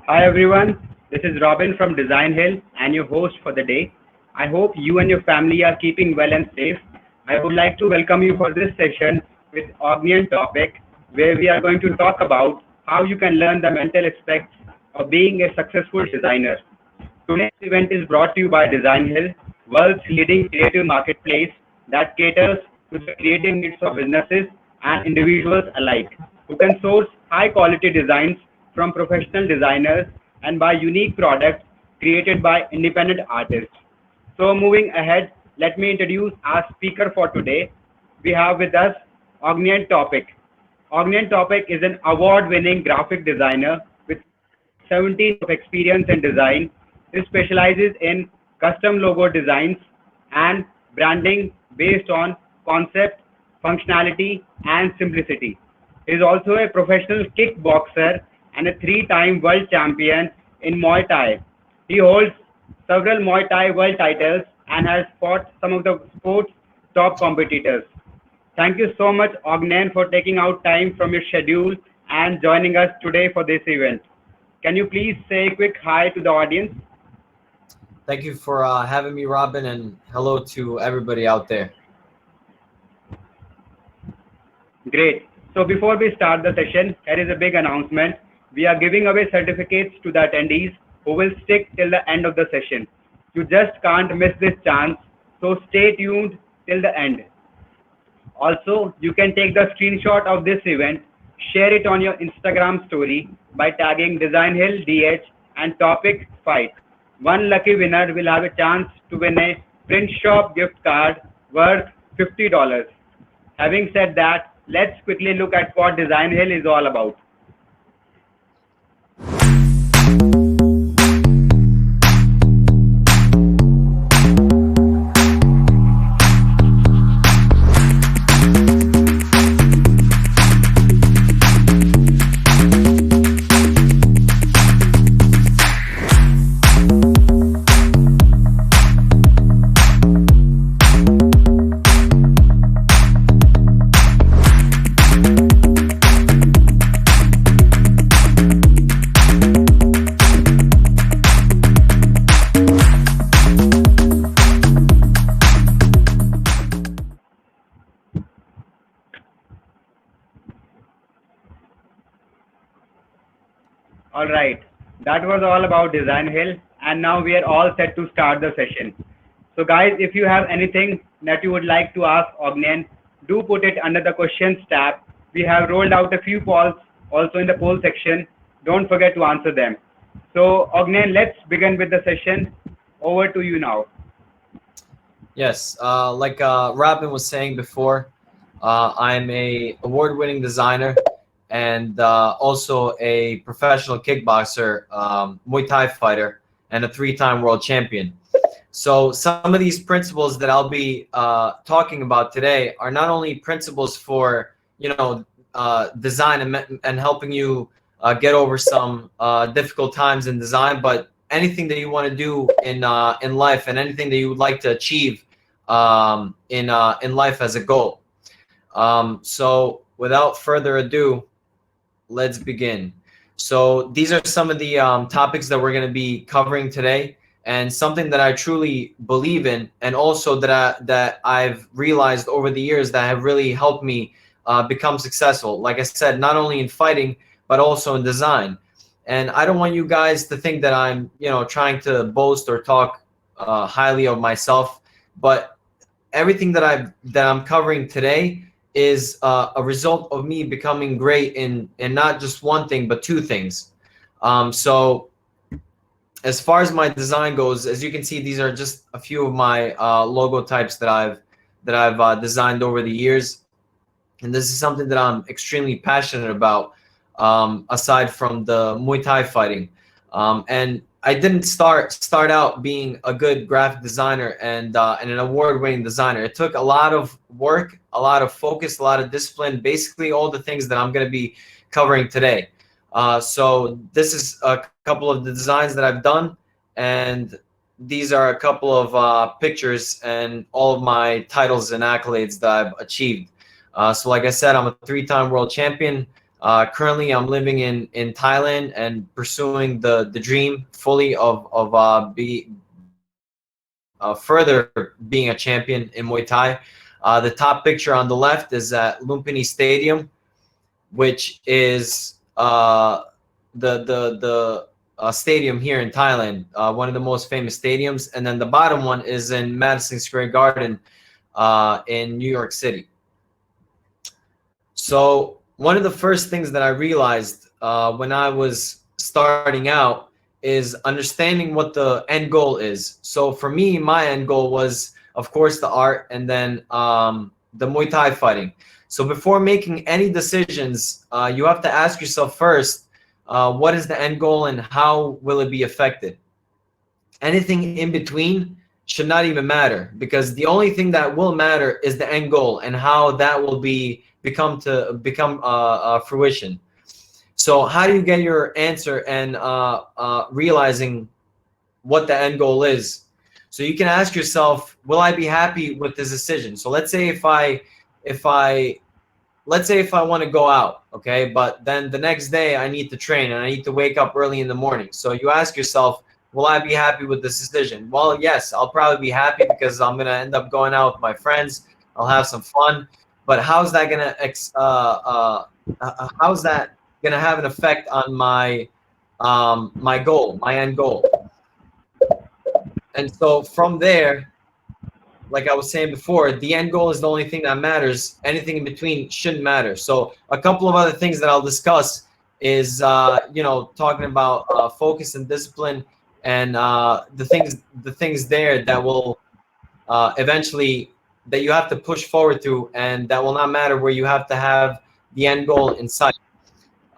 Hi everyone, this is Robin from Designhill and your host for the day. I hope you and your family are keeping well and safe. I would like to welcome you for this session with Ognjen Topic, where we are going to talk about how you can learn the mental aspects of being a successful designer. Today's event is brought to you by Designhill, world's leading creative marketplace that caters to the creative needs of businesses and individuals alike, who can source high quality designs from professional designers and buy unique products created by independent artists. So, moving ahead, let me introduce our speaker for today. We have with us Ognjen Topic. Ognjen Topic is an award winning graphic designer with 17 years of experience in design. He specializes in custom logo designs and branding based on concept, functionality, and simplicity. He is also a professional kickboxer and a three-time world champion in Muay Thai. He holds several Muay Thai world titles and has fought some of the sport's top competitors. Thank you so much, Ognen, for taking out time from your schedule and joining us today for this event. Can you please say a quick hi to the audience? Thank you for having me, Robin, and hello to everybody out there. Great. So before we start the session, here is a big announcement. We are giving away certificates to the attendees who will stick till the end of the session. You just can't miss this chance, so stay tuned till the end. Also, you can take the screenshot of this event, share it on your Instagram story by tagging Designhill DH and Topic Fight. One lucky winner will have a chance to win a print shop gift card worth $50. Having said that, let's quickly look at what Designhill is all about. All right, that was all about Design Hill, and now we are all set to start the session. So, guys, if you have anything that you would like to ask Ognen, do put it under the questions tab. We have rolled out a few polls also in the poll section. Don't forget to answer them. So, Ognen, let's begin with the session. Over to you now. Yes, like Robin was saying before, I'm a award-winning designer and also a professional kickboxer, Muay Thai fighter, and a three-time world champion. So some of these principles that I'll be talking about today are not only principles for design and helping you get over some difficult times in design, but anything that you want to do in life and anything that you would like to achieve in life as a goal. So without further ado, let's begin. So these are some of the topics that we're going to be covering today, and something that I truly believe in, and also that I've realized over the years that have really helped me become successful. Like I said, not only in fighting but also in design. And I don't want you guys to think that I'm trying to boast or talk highly of myself, but everything that I'm covering today is a result of me becoming great in not just one thing but two things. So as far as my design goes, as you can see, these are just a few of my logo types that I've designed over the years, and this is something that I'm extremely passionate about. Aside from the Muay Thai fighting, and I didn't start out being a good graphic designer and an award-winning designer. It took a lot of work, a lot of focus, a lot of discipline, basically all the things that I'm going to be covering today. So this is a couple of the designs that I've done, and these are a couple of pictures and all of my titles and accolades that I've achieved. So like I said, I'm a three-time world champion. Currently, I'm living in Thailand and pursuing the dream fully of further being a champion in Muay Thai. The top picture on the left is at Lumpini Stadium, which is the stadium here in Thailand, one of the most famous stadiums. And then the bottom one is in Madison Square Garden in New York City. So one of the first things that I realized when I was starting out is understanding what the end goal is. So for me, my end goal was, of course, the art, and then the Muay Thai fighting. So before making any decisions, you have to ask yourself first, what is the end goal and how will it be affected? Anything in between should not even matter, because the only thing that will matter is the end goal and how that will become fruition. So how do you get your answer and realizing what the end goal is? So you can ask yourself, will I be happy with this decision? So let's say if I want to go out, okay, but then the next day I need to train and I need to wake up early in the morning. So you ask yourself, will I be happy with this decision? Well, yes, I'll probably be happy because I'm going to end up going out with my friends. I'll have some fun. But how's that going to have an effect on my my goal, my end goal? And so from there, like I was saying before, the end goal is the only thing that matters. Anything in between shouldn't matter. So a couple of other things that I'll discuss is, talking about focus and discipline, and the things there that will eventually, that you have to push forward through, and that will not matter, where you have to have the end goal in sight.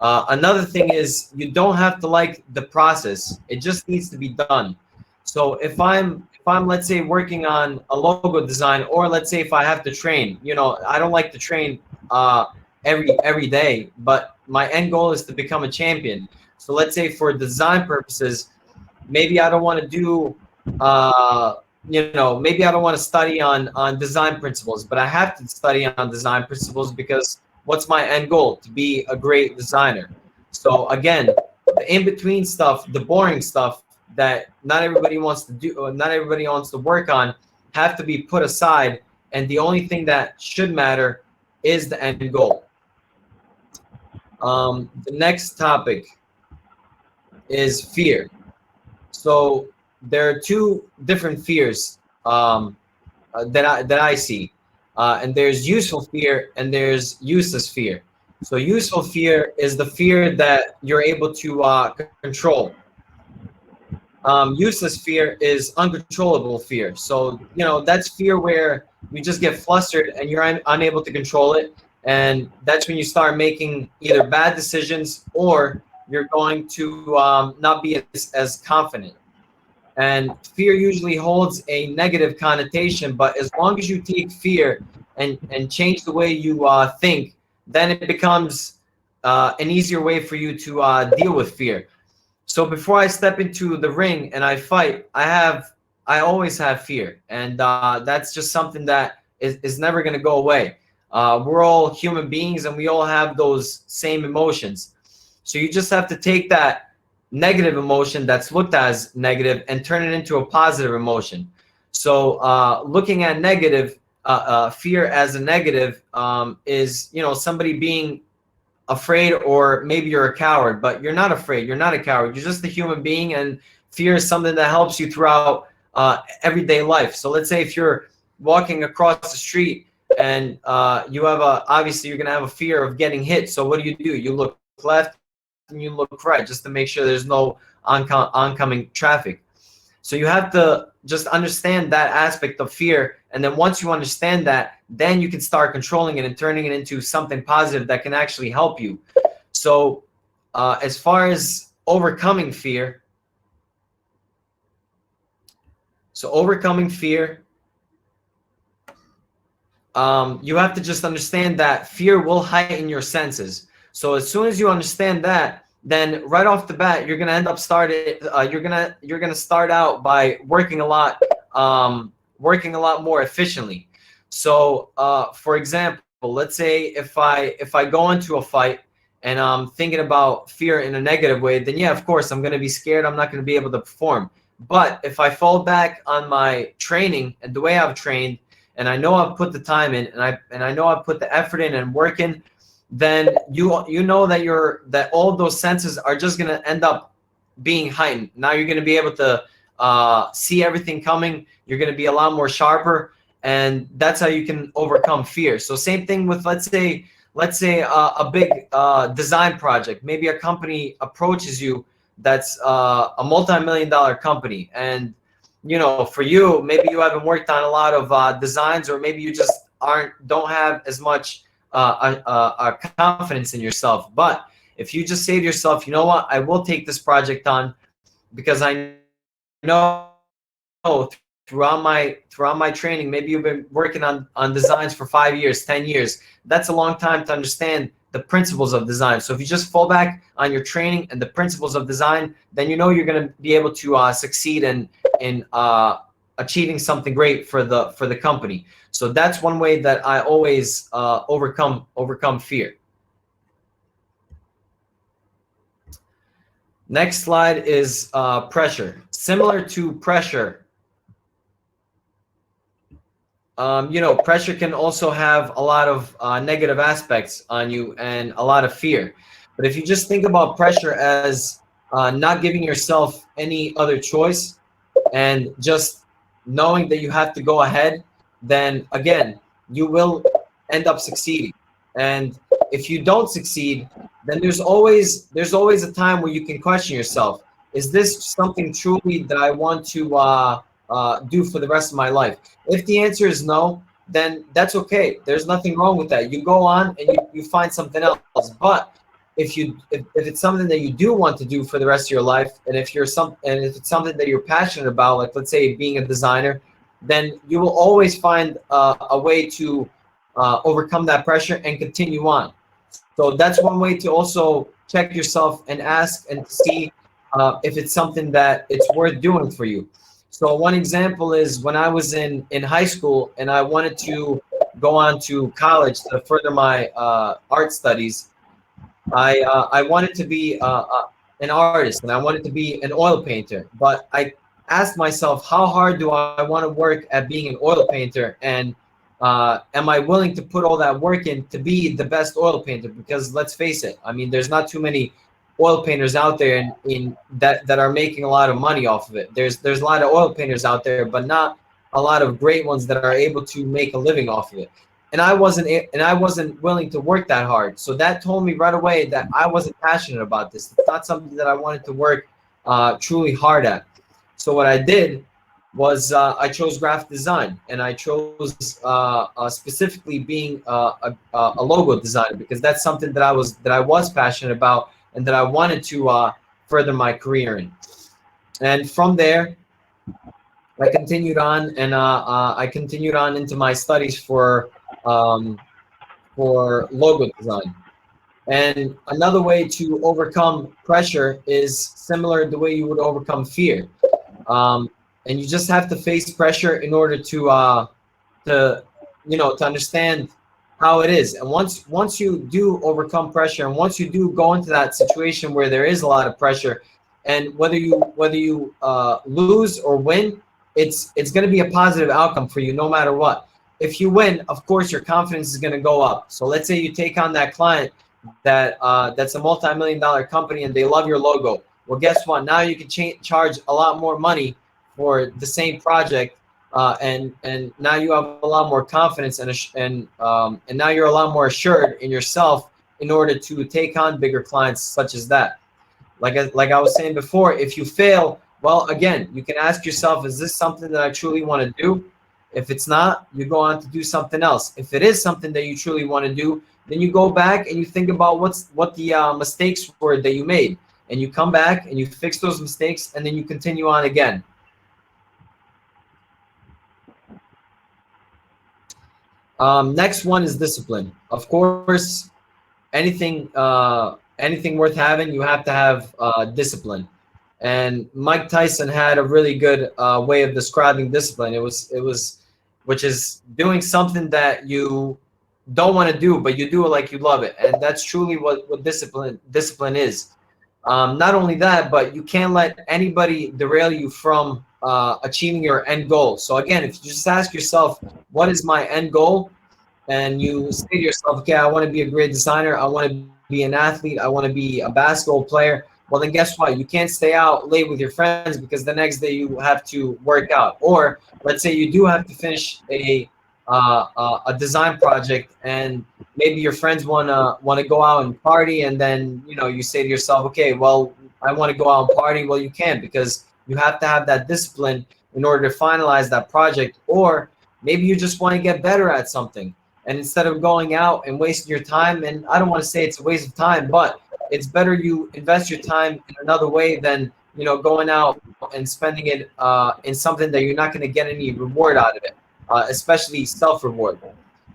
Another thing is, you don't have to like the process. It just needs to be done. So if I'm let's say working on a logo design, or let's say if I have to train, I don't like to train every day, but my end goal is to become a champion. So let's say for design purposes, maybe I don't want to do maybe I don't want to study on design principles, but I have to study on design principles because what's my end goal? To be a great designer. So again, the in-between stuff, the boring stuff that not everybody wants to do, or not everybody wants to work on, have to be put aside, and the only thing that should matter is the end goal. The next topic is fear. So there are two different fears that I see, and there's useful fear and there's useless fear. So useful fear is the fear that you're able to control. Useless fear is uncontrollable fear. So that's fear where you just get flustered and you're unable to control it, and that's when you start making either bad decisions or you're going to not be as confident. And fear usually holds a negative connotation, but as long as you take fear and change the way you think, then it becomes an easier way for you to deal with fear. So before I step into the ring and I fight, I always have fear, and that's just something that is never going to go away. We're all human beings, and we all have those same emotions. So you just have to take that negative emotion that's looked as negative and turn it into a positive emotion. So looking at negative fear as a negative is, somebody being afraid, or maybe you're a coward, but you're not afraid. You're not a coward. You're just a human being, and fear is something that helps you throughout everyday life. So let's say if you're walking across the street and you have obviously you're going to have a fear of getting hit. So what do? You look left and you look right just to make sure there's no oncoming traffic. So you have to just understand that aspect of fear, and then once you understand that, then you can start controlling it and turning it into something positive that can actually help you. So as far as overcoming fear, you have to just understand that fear will heighten your senses. So as soon as you understand that, then right off the bat, you're gonna end up you're gonna start out by working a lot more efficiently. So for example, let's say if I go into a fight and I'm thinking about fear in a negative way, then yeah, of course, I'm going to be scared. I'm not going to be able to perform. But if I fall back on my training and the way I've trained, and I know I've put the time in, and I know I've put the effort in and work in, then you know that all of those senses are just going to end up being heightened. Now you're going to be able to see everything coming. You're going to be a lot more sharper, and that's how you can overcome fear. So same thing with, let's say a big design project. Maybe a company approaches you that's a multi-million-dollar company, and for you, maybe you haven't worked on a lot of designs, or maybe you just don't have as much confidence in yourself. But if you just say to yourself, you know what, I will take this project on, because I know throughout my training, maybe you've been working on designs for 5 years, 10 years. That's a long time to understand the principles of design. So if you just fall back on your training and the principles of design, then you're going to be able to succeed in achieving something great for the company. So that's one way that I always overcome fear. Next slide is pressure. Similar to pressure, pressure can also have a lot of negative aspects on you and a lot of fear. But if you just think about pressure as not giving yourself any other choice and just knowing that you have to go ahead, then again, you will end up succeeding. And if you don't succeed, then there's always a time where you can question yourself. Is this something truly that I want to do for the rest of my life? If the answer is no, then that's okay. There's nothing wrong with that. You go on and you find something else. But if it's something that you do want to do for the rest of your life, and if it's something that you're passionate about, like let's say being a designer, then you will always find a way to overcome that pressure and continue on. So that's one way to also check yourself and ask and see if it's something that it's worth doing for you. So one example is when I was in high school and I wanted to go on to college to further my art studies. I wanted to be an artist, and I wanted to be an oil painter. But I asked myself, how hard do I want to work at being an oil painter, and am I willing to put all that work in to be the best oil painter? Because let's face it, I mean, there's not too many oil painters out there in that are making a lot of money off of it. There's a lot of oil painters out there, but not a lot of great ones that are able to make a living off of it. And I wasn't willing to work that hard. So that told me right away that I wasn't passionate about this. It's not something that I wanted to work truly hard at. So what I did was I chose graphic design, and I chose specifically being a logo designer, because that's something that I was passionate about and that I wanted to further my career in. And from there, I continued on, and I continued on into my studies for logo design. And another way to overcome pressure is similar to the way you would overcome fear. And you just have to face pressure in order to understand how it is. And once you do overcome pressure, and once you do go into that situation where there is a lot of pressure, and whether you lose or win, it's going to be a positive outcome for you no matter what. If you win, of course, your confidence is going to go up. So let's say you take on that client that's a multi-million-dollar company, and they love your logo. Well, guess what? Now you can charge a lot more money for the same project, and now you have a lot more confidence, and now you're a lot more assured in yourself in order to take on bigger clients such as that. Like I was saying before, if you fail, well, again, you can ask yourself, is this something that I truly want to do? If it's not, you go on to do something else. If it is something that you truly want to do, then you go back and you think about what the mistakes were that you made, and you come back and you fix those mistakes, and then you continue on again. Next one is discipline. Of course, anything worth having, you have to have discipline. And Mike Tyson had a really good way of describing discipline. It was which is doing something that you don't want to do, but you do it like you love it. And that's truly what discipline is. Not only that, but you can't let anybody derail you from achieving your end goal. So again, if you just ask yourself, what is my end goal? And you say to yourself, okay, I want to be a great designer. I want to be an athlete. I want to be a basketball player. Well, then guess what? You can't stay out late with your friends because the next day you have to work out. Or let's say you do have to finish a design project, and maybe your friends wanna go out and party, and then you say to yourself, okay, well, I want to go out and party. Well, you can't, because you have to have that discipline in order to finalize that project. Or maybe you just want to get better at something, and instead of going out and wasting your time, and I don't want to say it's a waste of time, but it's better you invest your time in another way than going out and spending it in something that you're not going to get any reward out of it, especially self-reward.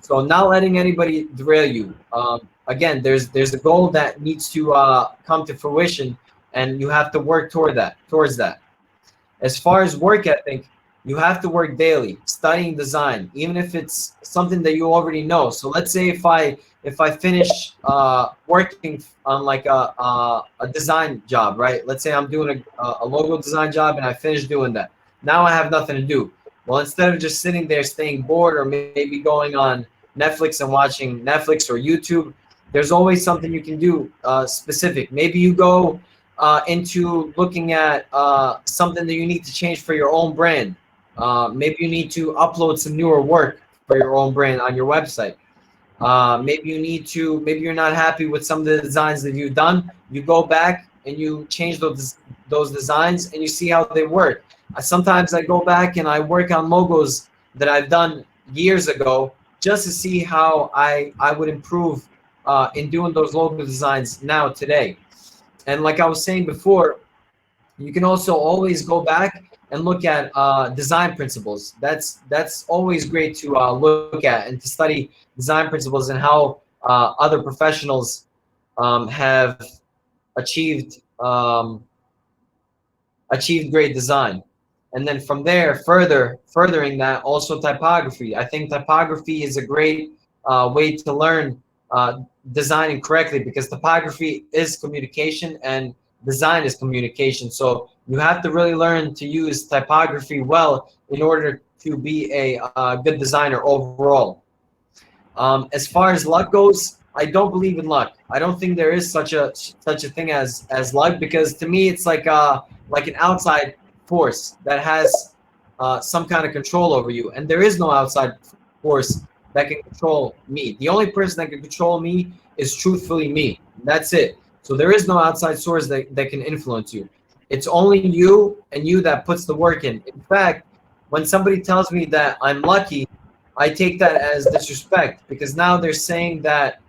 So not letting anybody derail you. Again, there's a goal that needs to come to fruition, and you have to work towards that. As far as work ethic, you have to work daily, studying design, even if it's something that you already know. So let's say if I finish working on like a design job, right? Let's say I'm doing a logo design job and I finish doing that. Now I have nothing to do. Well, instead of just sitting there staying bored, or maybe going on Netflix and watching Netflix or YouTube, there's always something you can do specific. Maybe you go into looking at something that you need to change for your own brand. Maybe you need to upload some newer work for your own brand on your website. Maybe you're not happy with some of the designs that you've done. You go back and you change those designs, and you see how they work. Sometimes I go back and I work on logos that I've done years ago, just to see how I would improve in doing those logo designs now today. And like I was saying before, you can also always go back and look at design principles. That's always great to look at, and to study design principles and how other professionals have achieved achieved great design. And then from there, furthering that, also typography. I think typography is a great way to learn designing correctly, because typography is communication and design is communication. So you have to really learn to use typography well in order to be a good designer overall. As far as luck goes, I don't believe in luck. I don't think there is such a thing as luck, because to me it's like an outside force that has some kind of control over you, and there is no outside force that can control me. The only person that can control me is truthfully me. That's it. So there is no outside source that can influence you. It's only you, and you that puts the work in. In fact, when somebody tells me that I'm lucky, I take that as disrespect, because now they're saying that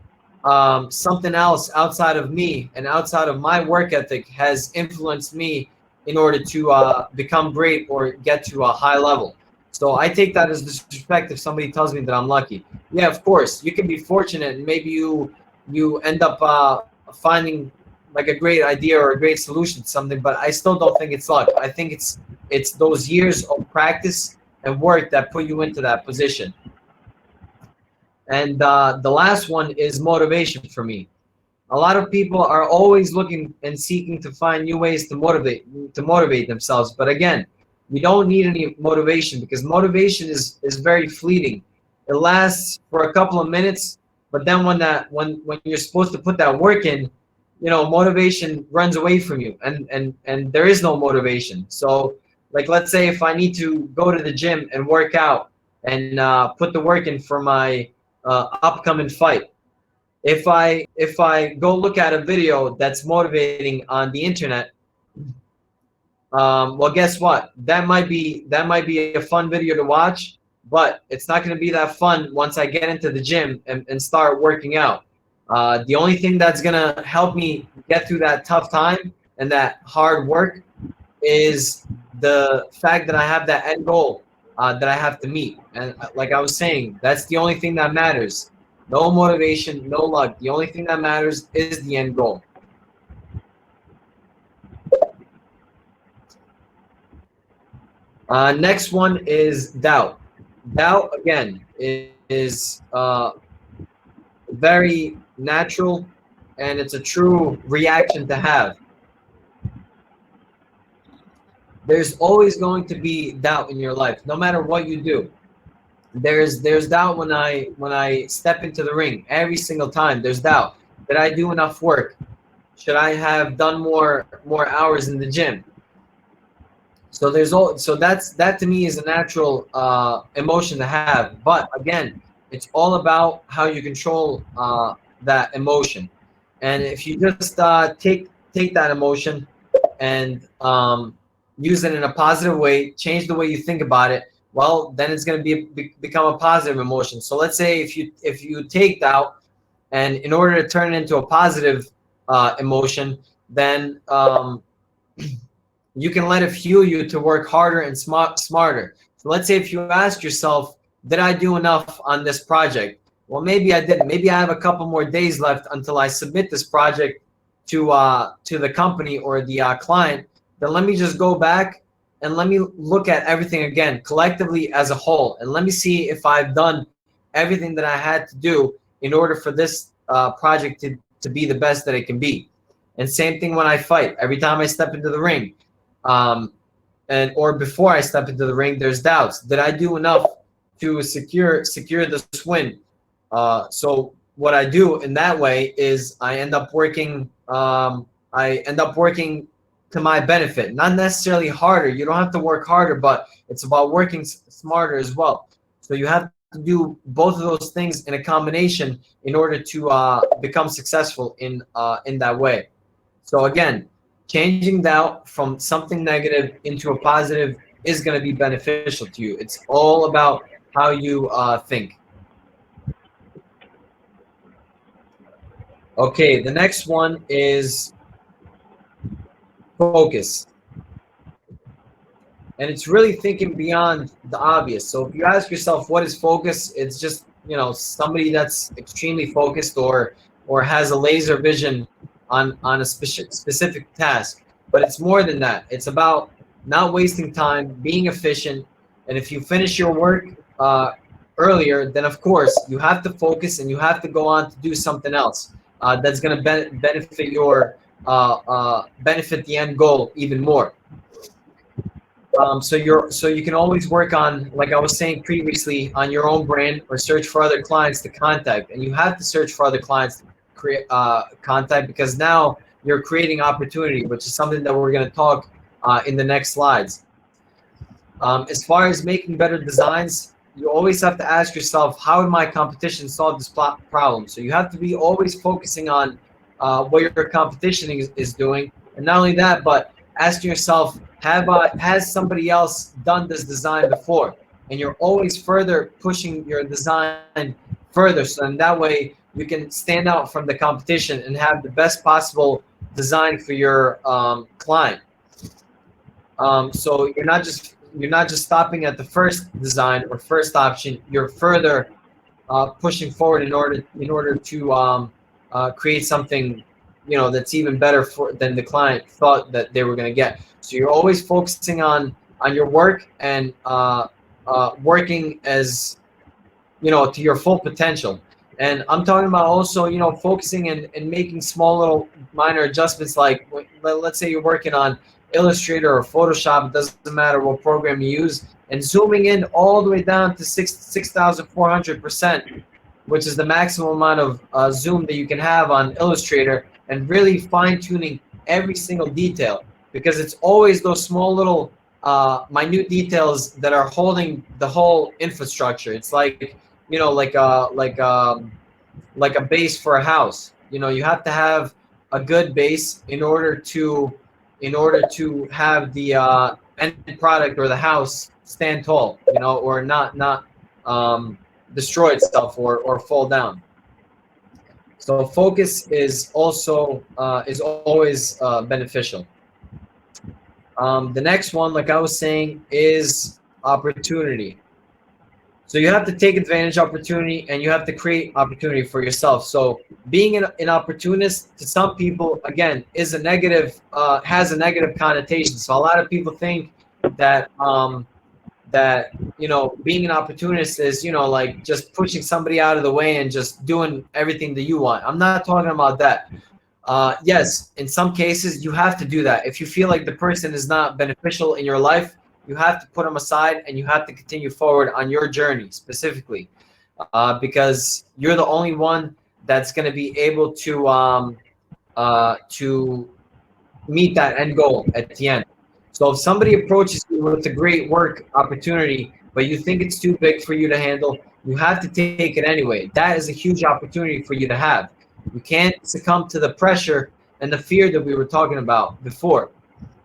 something else outside of me and outside of my work ethic has influenced me in order to become great or get to a high level. So I take that as disrespect if somebody tells me that I'm lucky. Yeah, of course, you can be fortunate, and maybe you end up finding like a great idea or a great solution to something, but I still don't think it's luck. I think it's those years of practice and work that put you into that position. And the last one is motivation for me. A lot of people are always looking and seeking to find new ways to motivate themselves. But again, you don't need any motivation, because motivation is very fleeting. It lasts for a couple of minutes, but then when you're supposed to put that work in, motivation runs away from you, and there is no motivation. So like, let's say if I need to go to the gym and work out and put the work in for my upcoming fight. If I go look at a video that's motivating on the internet, well, guess what? That might be a fun video to watch, but it's not going to be that fun once I get into the gym and start working out. The only thing that's going to help me get through that tough time and that hard work is the fact that I have that end goal that I have to meet. And like I was saying, that's the only thing that matters. No motivation, no luck. The only thing that matters is the end goal. Next one is doubt. Doubt, again, is very natural, and it's a true reaction to have. There's always going to be doubt in your life, no matter what you do. There's doubt when I step into the ring. Every single time there's doubt. Did I do enough work? Should I have done more hours in the gym? So that to me is a natural emotion to have. But again, it's all about how you control that emotion. And if you just take that emotion and use it in a positive way, change the way you think about it, well, then it's going to become a positive emotion. So let's say if you take doubt, and in order to turn it into a positive emotion, then you can let it fuel you to work harder and smarter. So let's say if you ask yourself, did I do enough on this project? Well, maybe I didn't. Maybe I have a couple more days left until I submit this project to the company or the client. Then let me just go back and let me look at everything again collectively as a whole, and let me see if I've done everything that I had to do in order for this project to be the best that it can be. And same thing when I fight. Every time I step into the ring, or before I step into the ring, there's doubts. Did I do enough to secure this win? So what I do in that way is I end up working. I end up working to my benefit, not necessarily harder. You don't have to work harder, but it's about working smarter as well. So you have to do both of those things in a combination in order to become successful in that way. So again, changing doubt from something negative into a positive is going to be beneficial to you. It's all about how you think. Okay, the next one is focus. And it's really thinking beyond the obvious. So if you ask yourself, what is focus? It's just, somebody that's extremely focused or has a laser vision on a specific task. But it's more than that. It's about not wasting time, being efficient. And if you finish your work earlier, then of course you have to focus and you have to go on to do something else that's going to benefit your benefit the end goal even more. So you can always work on, like I was saying previously, on your own brand, or search for other clients to contact. And you have to search for other clients to create contact, because now you're creating opportunity, which is something that we're going to talk in the next slides. As far as making better designs, you always have to ask yourself, how did my competition solve this problem? So you have to be always focusing on what your competition is doing. And not only that, but asking yourself, has somebody else done this design before? And you're always further pushing your design further, so in that way you can stand out from the competition and have the best possible design for your client. So you're not just stopping at the first design or first option. You're further pushing forward in order to create something that's even better than the client thought that they were going to get. So you're always focusing on your work and working as to your full potential. And I'm talking about also focusing and making small little minor adjustments, like let's say you're working on Illustrator or Photoshop, it doesn't matter what program you use, and zooming in all the way down to 6,400%, which is the maximum amount of zoom that you can have on Illustrator, and really fine-tuning every single detail, because it's always those small little minute details that are holding the whole infrastructure. It's like like a base for a house. You have to have a good base in order to have the end product or the house stand tall, or not destroy itself or fall down. So focus is also is always beneficial. The next one, like I was saying, is opportunity. So you have to take advantage of opportunity, and you have to create opportunity for yourself. So being an opportunist to some people, again, is a negative, has a negative connotation. So a lot of people think that that, being an opportunist is, like just pushing somebody out of the way and just doing everything that you want. I'm not talking about that. Yes, in some cases you have to do that. If you feel like the person is not beneficial in your life, you have to put them aside and you have to continue forward on your journey specifically, because you're the only one that's going to be able to meet that end goal at the end. So if somebody approaches you with a great work opportunity, but you think it's too big for you to handle, you have to take it anyway. That is a huge opportunity for you to have. You can't succumb to the pressure and the fear that we were talking about before.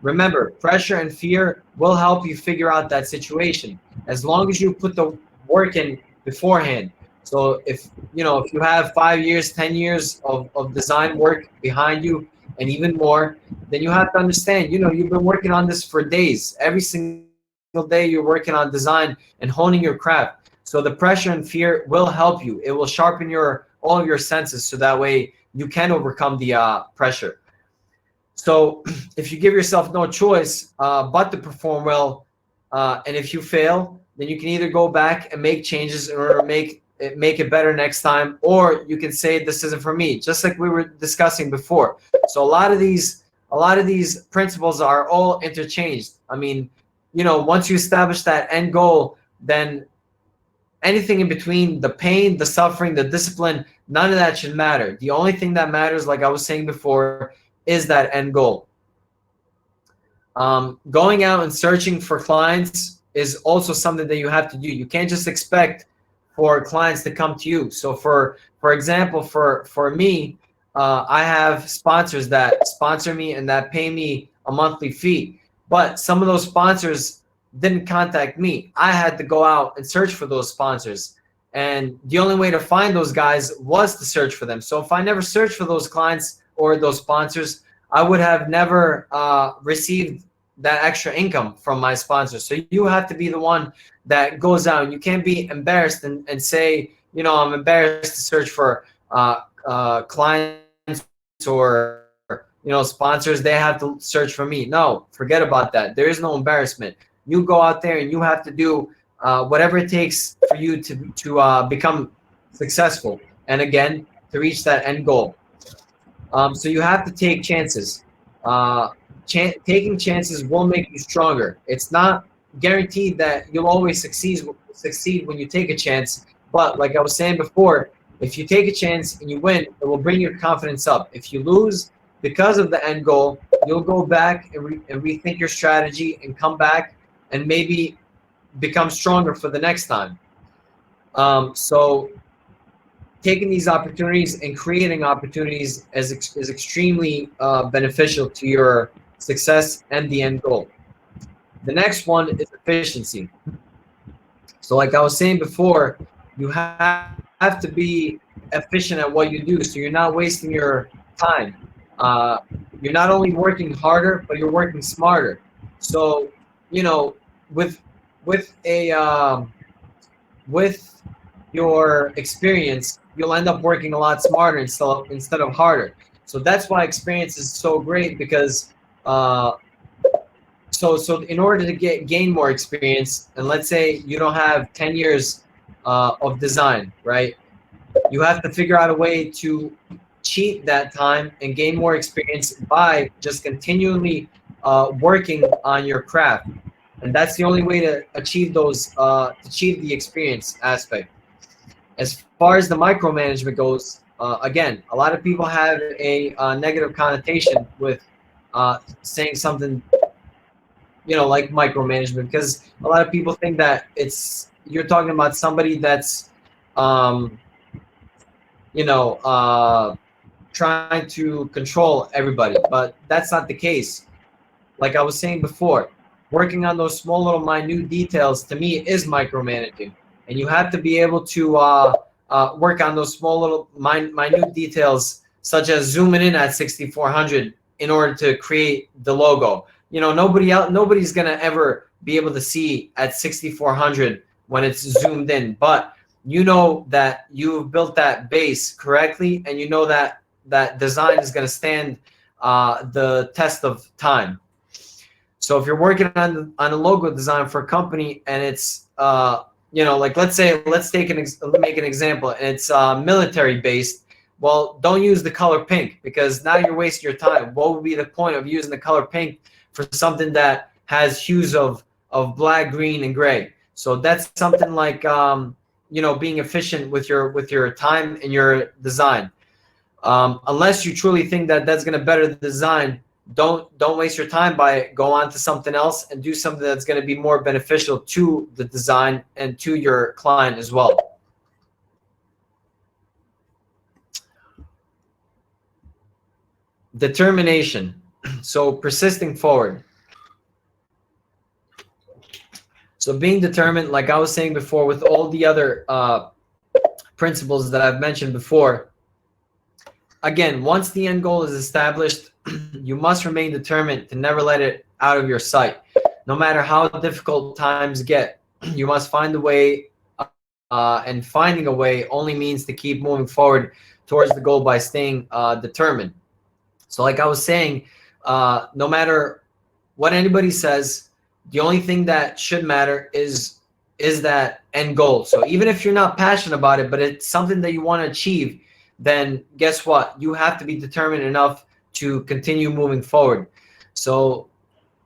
Remember, pressure and fear will help you figure out that situation as long as you put the work in beforehand. So if you have 5 years, 10 years of design work behind you and even more, then you have to understand, you've been working on this for days. Every single day you're working on design and honing your craft. So the pressure and fear will help you. It will sharpen all of your senses so that way you can overcome the pressure. So if you give yourself no choice but to perform well, and if you fail, then you can either go back and make changes in order to make it better next time, or you can say this isn't for me, just like we were discussing before. So a lot of these principles are all interchanged. I mean, once you establish that end goal, then anything in between, the pain, the suffering, the discipline, none of that should matter. The only thing that matters, like I was saying before, is that end goal. Going out and searching for clients is also something that you have to do. You can't just expect for clients to come to you. So for example, for me, I have sponsors that sponsor me and that pay me a monthly fee. But some of those sponsors didn't contact me. I had to go out and search for those sponsors. And the only way to find those guys was to search for them. So if I never searched for those clients or those sponsors, I would have never received that extra income from my sponsors. So you have to be the one that goes out. You can't be embarrassed and say, I'm embarrassed to search for clients or sponsors. They have to search for me. No, forget about that. There is no embarrassment. You go out there and you have to do whatever it takes for you to become successful, and again, to reach that end goal. So you have to take chances. Taking chances will make you stronger. It's not guaranteed that you'll always succeed when you take a chance. But like I was saying before, if you take a chance and you win, it will bring your confidence up. If you lose because of the end goal, you'll go back and rethink your strategy and come back and maybe become stronger for the next time. So taking these opportunities and creating opportunities is extremely beneficial to your success and the end goal. The next one is efficiency. So like I was saying before, you have to be efficient at what you do, so you're not wasting your time. You're not only working harder, but you're working smarter. So with your experience, you'll end up working a lot smarter instead of harder. So that's why experience is so great, because so in order to gain more experience, and let's say you don't have 10 years of design, right? You have to figure out a way to cheat that time and gain more experience by just continually working on your craft. And that's the only way to achieve achieve the experience aspect. As far as the micromanagement goes, again, a lot of people have a negative connotation with saying something, like micromanagement, because a lot of people think that you're talking about somebody that's, trying to control everybody, but that's not the case. Like I was saying before, working on those small little minute details to me is micromanaging, and you have to be able to work on those small little minute details, such as zooming in at 6400 in order to create the logo. Nobody's gonna ever be able to see at 6400 when it's zoomed in, but you know that you've built that base correctly, and you know that that design is going to stand the test of time. So if you're working on a logo design for a company and it's like let's make an example and it's military based. Well, don't use the color pink because now you're wasting your time. What would be the point of using the color pink for something that has hues of black, green, and gray? So that's something like being efficient with your time and your design. Unless you truly think that that's going to better the design, don't waste your time by it. Go on to something else and do something that's going to be more beneficial to the design and to your client as well. Determination. So persisting forward. So being determined, like I was saying before, with all the other principles that I've mentioned before. Again, once the end goal is established, you must remain determined to never let it out of your sight. No matter how difficult times get, you must find a way, and finding a way only means to keep moving forward towards the goal by staying determined. So like I was saying, no matter what anybody says, the only thing that should matter is that end goal. So even if you're not passionate about it, but it's something that you want to achieve, then guess what? You have to be determined enough to continue moving forward. So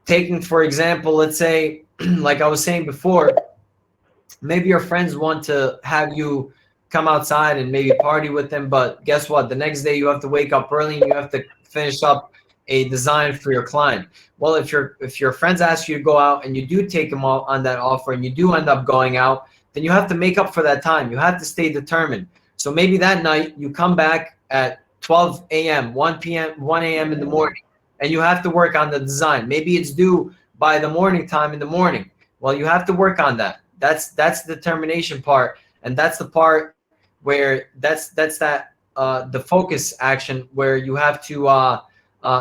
taking, for example, let's say, like I was saying before, maybe your friends want to have you come outside and maybe party with them, but guess what? The next day you have to wake up early and you have to finish up a design for your client. Well, if your friends ask you to go out and you do take them all on that offer and you do end up going out, then you have to make up for that time. You have to stay determined. So maybe that night you come back at 12 a.m., 1 p.m., 1 a.m. in the morning, and you have to work on the design. Maybe it's due by the morning time in the morning. Well, you have to work on that. That's the determination part, and that's the part where that's the focus action where you have to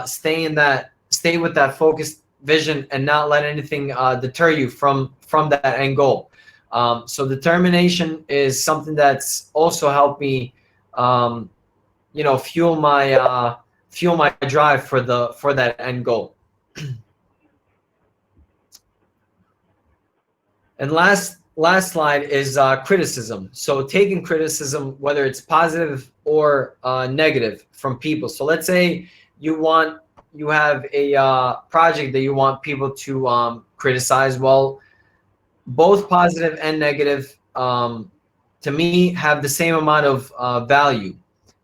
stay with that focused vision and not let anything deter you from that end goal. So determination is something that's also helped me, fuel my drive for that end goal. And last slide is criticism. So taking criticism, whether it's positive or negative from people. So let's say you have a project that you want people to criticize. Well, both positive and negative, to me, have the same amount of value.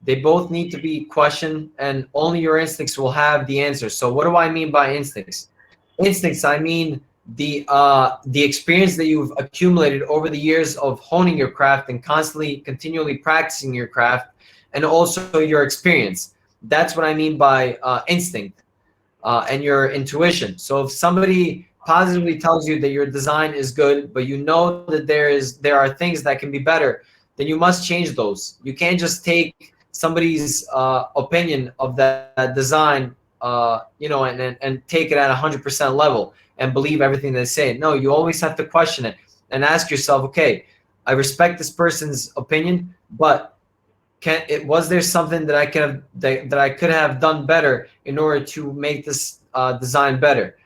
They both need to be questioned, and only your instincts will have the answer. So what do I mean by instincts? Instincts, I mean the experience that you've accumulated over the years of honing your craft and continually practicing your craft, and also your experience. That's what I mean by instinct and your intuition. So if somebody positively tells you that your design is good, but you know that there are things that can be better, then you must change those. You can't just take somebody's opinion of that design, and take it at 100% level and believe everything they say. No, you always have to question it and ask yourself, okay, I respect this person's opinion, but was there something that I could have done better in order to make this design better?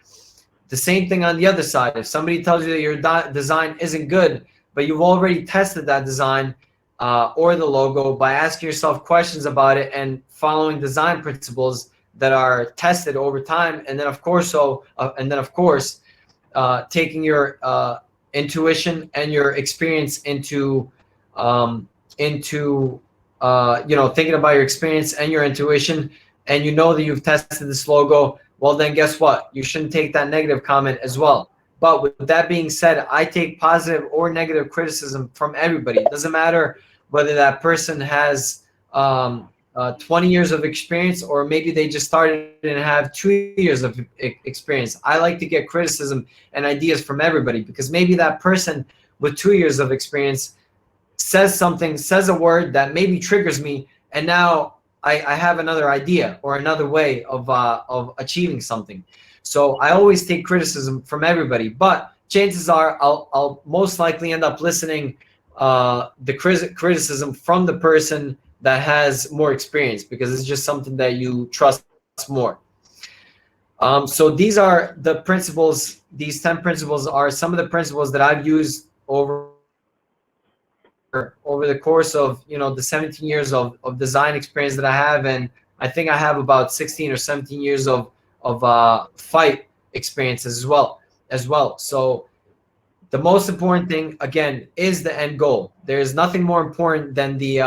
The same thing on the other side. If somebody tells you that your design isn't good, but you've already tested that design or the logo by asking yourself questions about it and following design principles that are tested over time, and then of course taking your intuition and your experience into thinking about your experience and your intuition, and you know that you've tested this logo, well then guess what? You shouldn't take that negative comment as well. But with that being said, I take positive or negative criticism from everybody. It doesn't matter whether that person has 20 years of experience or maybe they just started and have 2 years of experience. I like to get criticism and ideas from everybody, because maybe that person with 2 years of experience says a word that maybe triggers me, and now I have another idea or another way of achieving something. So I always take criticism from everybody, but chances are I'll most likely end up listening the criticism from the person that has more experience, because it's just something that you trust more. So these are the principles. These 10 principles are some of the principles that I've used over the course of, the 17 years of design experience that I have. And I think I have about 16 or 17 years of fight experience as well. So the most important thing, again, is the end goal. There is nothing more important than the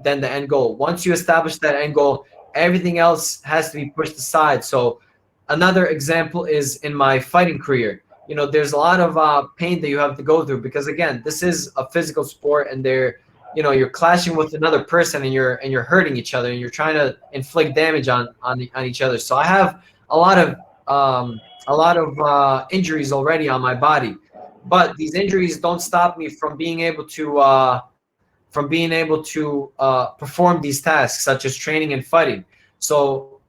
end goal. Once you establish that end goal, everything else has to be pushed aside. So another example is in my fighting career. There's a lot of pain that you have to go through, because again, this is a physical sport, and you're clashing with another person, and you're hurting each other, and you're trying to inflict damage on each other. So I have a lot of injuries already on my body, but these injuries don't stop me from being able to perform these tasks, such as training and fighting. So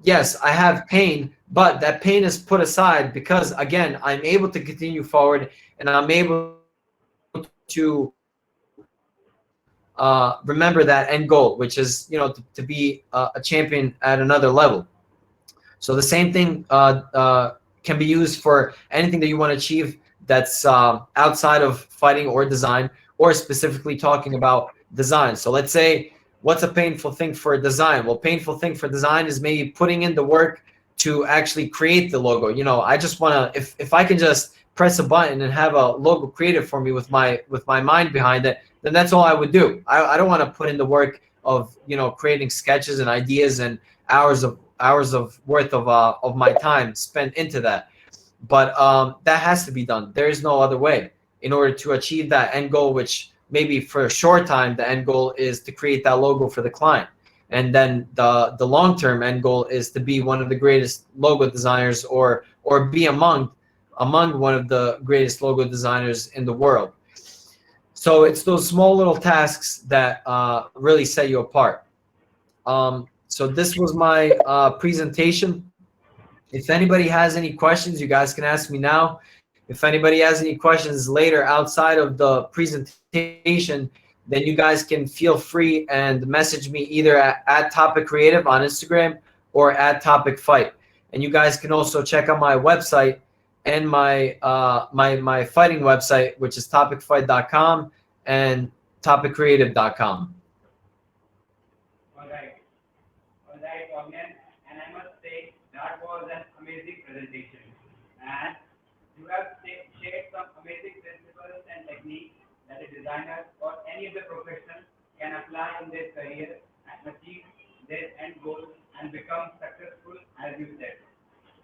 yes, I have pain, but that pain is put aside because, again, I'm able to continue forward, and I'm able to remember that end goal, which is, to be a champion at another level. So the same thing can be used for anything that you want to achieve that's outside of fighting or design, or specifically talking about design. So let's say, what's a painful thing for design? Well, painful thing for design is maybe putting in the work to actually create the logo. I just want to, if I can just press a button and have a logo created for me with my mind behind it, then that's all I would do. I don't want to put in the work of, creating sketches and ideas and hours of worth of my time spent into that. But that has to be done. There is no other way in order to achieve that end goal, which maybe for a short time, the end goal is to create that logo for the client. And then the long-term end goal is to be one of the greatest logo designers, or be among one of the greatest logo designers in the world. So it's those small little tasks that really set you apart. So this was my presentation. If anybody has any questions, you guys can ask me now. If anybody has any questions later outside of the presentation, then you guys can feel free and message me either at Topic Creative on Instagram or at Topic Fight. And you guys can also check out my website and my fighting website, which is topicfight.com and topiccreative.com. All right, Ognjen, and I must say that was an amazing presentation. And you have shared some amazing principles and techniques that a designer or any other professional can apply in their career and achieve their end goals and become successful, as you said.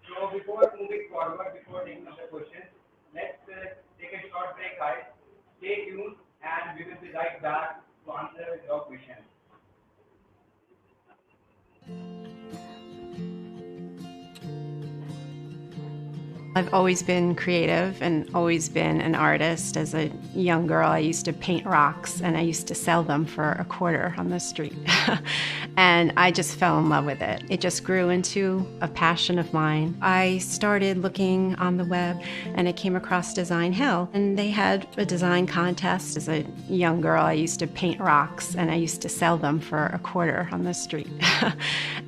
So before moving forward, before taking up the questions, let's take a short break, guys. Stay tuned, and we will be right back to answer your questions. I've always been creative and always been an artist. As a young girl, I used to paint rocks, and I used to sell them for $0.25 on the street. And I just fell in love with it. It just grew into a passion of mine. I started looking on the web, and I came across Designhill, and they had a design contest. As a young girl, I used to paint rocks, and I used to sell them for $0.25 on the street.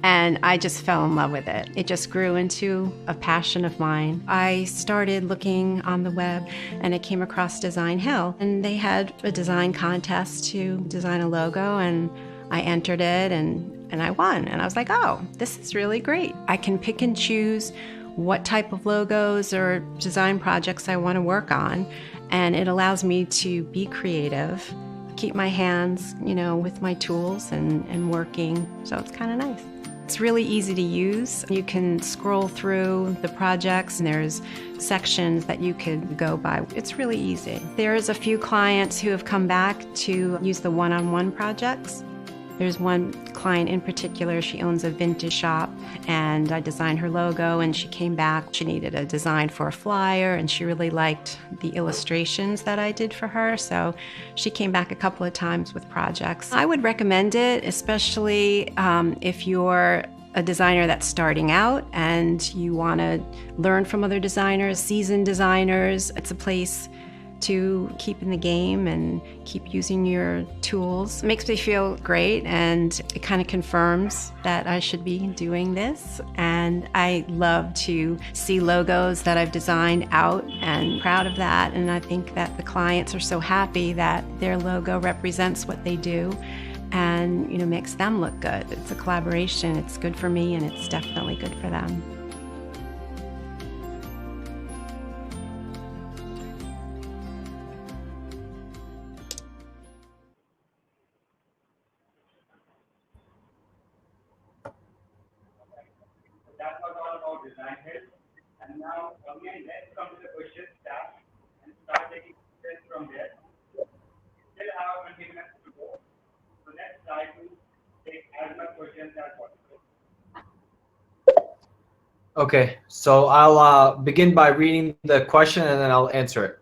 And I just fell in love with it. It just grew into a passion of mine. I started looking on the web, and I came across Designhill, and they had a design contest to design a logo, and I entered it, and I won. And I was like, oh, this is really great. I can pick and choose what type of logos or design projects I want to work on, and it allows me to be creative, keep my hands, with my tools and working. So it's kind of nice. It's really easy to use. You can scroll through the projects, and there's sections that you could go by. It's really easy. There's a few clients who have come back to use the one-on-one projects. There's one client in particular, she owns a vintage shop, and I designed her logo, and she came back. She needed a design for a flyer, and she really liked the illustrations that I did for her, so she came back a couple of times with projects. I would recommend it, especially if you're a designer that's starting out and you want to learn from other designers, seasoned designers. It's a place to keep in the game and keep using your tools. It makes me feel great, and it kind of confirms that I should be doing this. And I love to see logos that I've designed out, and proud of that. And I think that the clients are so happy that their logo represents what they do and makes them look good. It's a collaboration. It's good for me, and it's definitely good for them. That was all about Designhill. And now, again, let's come to the questions tab and start taking questions from there. Still have 20 minutes to go. So let's try to take as much questions as possible. Okay, so I'll begin by reading the question and then I'll answer it.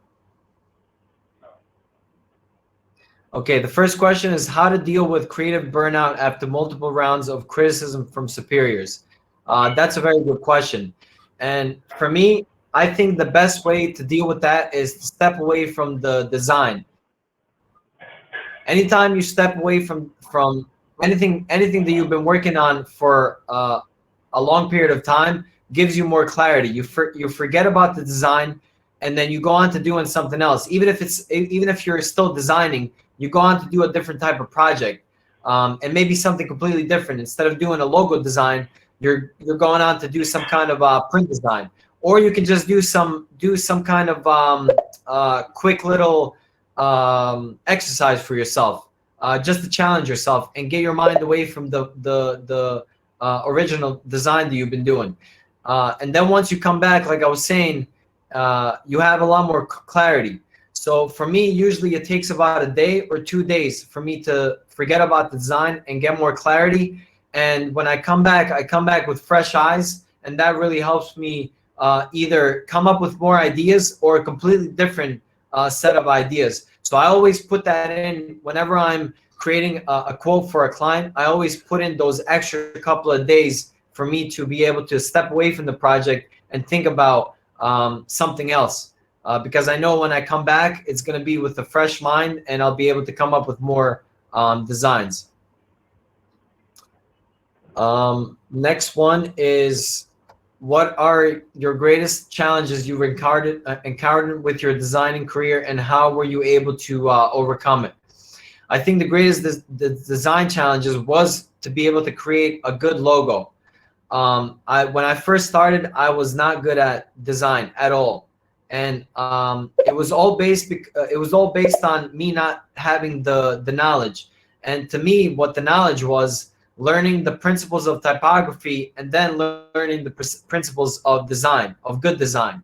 Okay, the first question is how to deal with creative burnout after multiple rounds of criticism from superiors. That's a very good question. And for me, I think the best way to deal with that is to step away from the design. Anytime you step away from anything that you've been working on for a long period of time, gives you more clarity. You forget about the design, and then you go on to doing something else. Even if you're still designing, you go on to do a different type of project, and maybe something completely different. Instead of doing a logo design, you're going on to do some kind of print design, or you can just do some kind of quick little exercise for yourself, just to challenge yourself and get your mind away from the original design that you've been doing. And then once you come back, like I was saying, you have a lot more clarity. So for me, usually it takes about a day or 2 days for me to forget about the design and get more clarity. And when I come back with fresh eyes, and that really helps me either come up with more ideas or a completely different set of ideas. So I always put that in whenever I'm creating a quote for a client. I always put in those extra couple of days for me to be able to step away from the project and think about something else. Because I know when I come back, it's going to be with a fresh mind, and I'll be able to come up with more designs. Next one is, what are your greatest challenges you've encountered with your designing career, and how were you able to overcome it? I think the greatest design challenges was to be able to create a good logo. When I first started, I was not good at design at all, and it was all based on me not having the knowledge. And to me, what the knowledge was, learning the principles of typography and then learning the principles of design, of good design.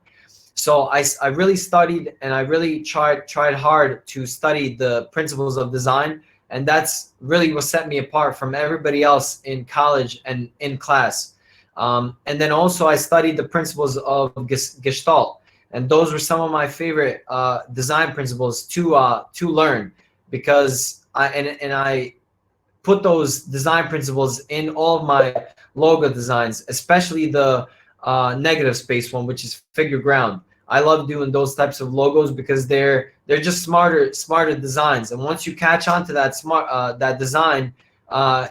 So I really studied, and I really tried hard to study the principles of design, and that's really what set me apart from everybody else in college and in class. And then also I studied the principles of Gestalt, and those were some of my favorite design principles to learn, because I put those design principles in all of my logo designs, especially the negative space one, which is figure ground. I love doing those types of logos because they're just smarter designs. And once you catch on to that design,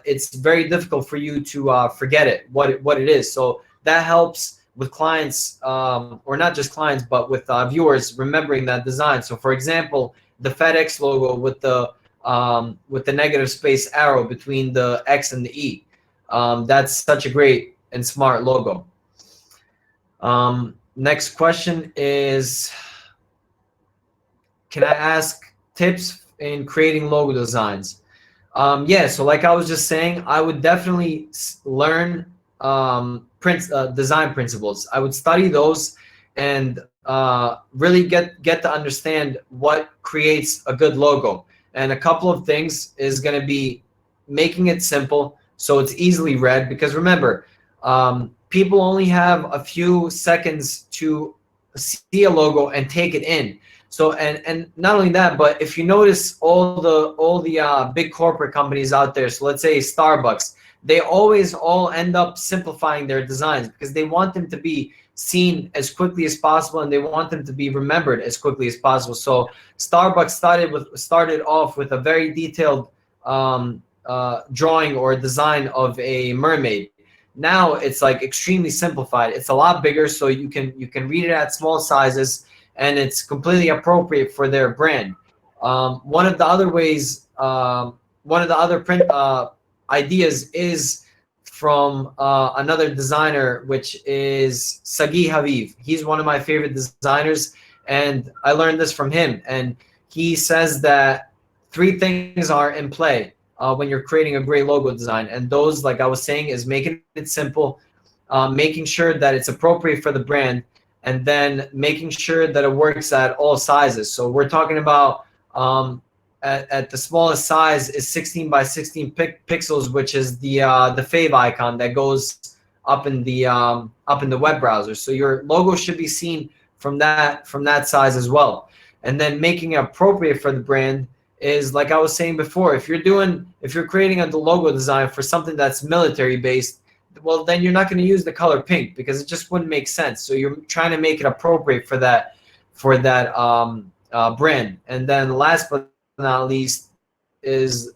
it's very difficult for you to forget what it is. So that helps with clients, or not just clients, but with viewers remembering that design. So for example, the FedEx logo with the negative space arrow between the X and the E. That's such a great and smart logo. Next question is, can I ask tips in creating logo designs? Yeah, so like I was just saying, I would definitely learn design principles. I would study those and really get to understand what creates a good logo. And a couple of things is going to be making it simple so it's easily read, because remember, people only have a few seconds to see a logo and take it in. So and not only that, but if you notice all the big corporate companies out there, so let's say Starbucks, they always all end up simplifying their designs because they want them to be seen as quickly as possible, and they want them to be remembered as quickly as possible. So Starbucks started off with a very detailed drawing or design of a mermaid. Now it's like extremely simplified. It's a lot bigger, so you can read it at small sizes, and it's completely appropriate for their brand. One of the other ways, one of the other print ideas is from another designer, which is Sagi Haviv. He's one of my favorite designers, and I learned this from him. And he says that 3 things are in play when you're creating a great logo design. And those, like I was saying, is making it simple, making sure that it's appropriate for the brand, and then making sure that it works at all sizes. So we're talking about at the smallest size is 16 by 16 pixels, which is the fave icon that goes up in the web browser. So your logo should be seen from that size as well. And then making it appropriate for the brand is, like I was saying before, if you're creating a logo design for something that's military based, well, then you're not going to use the color pink because it just wouldn't make sense. So you're trying to make it appropriate for that brand. And then last but not least is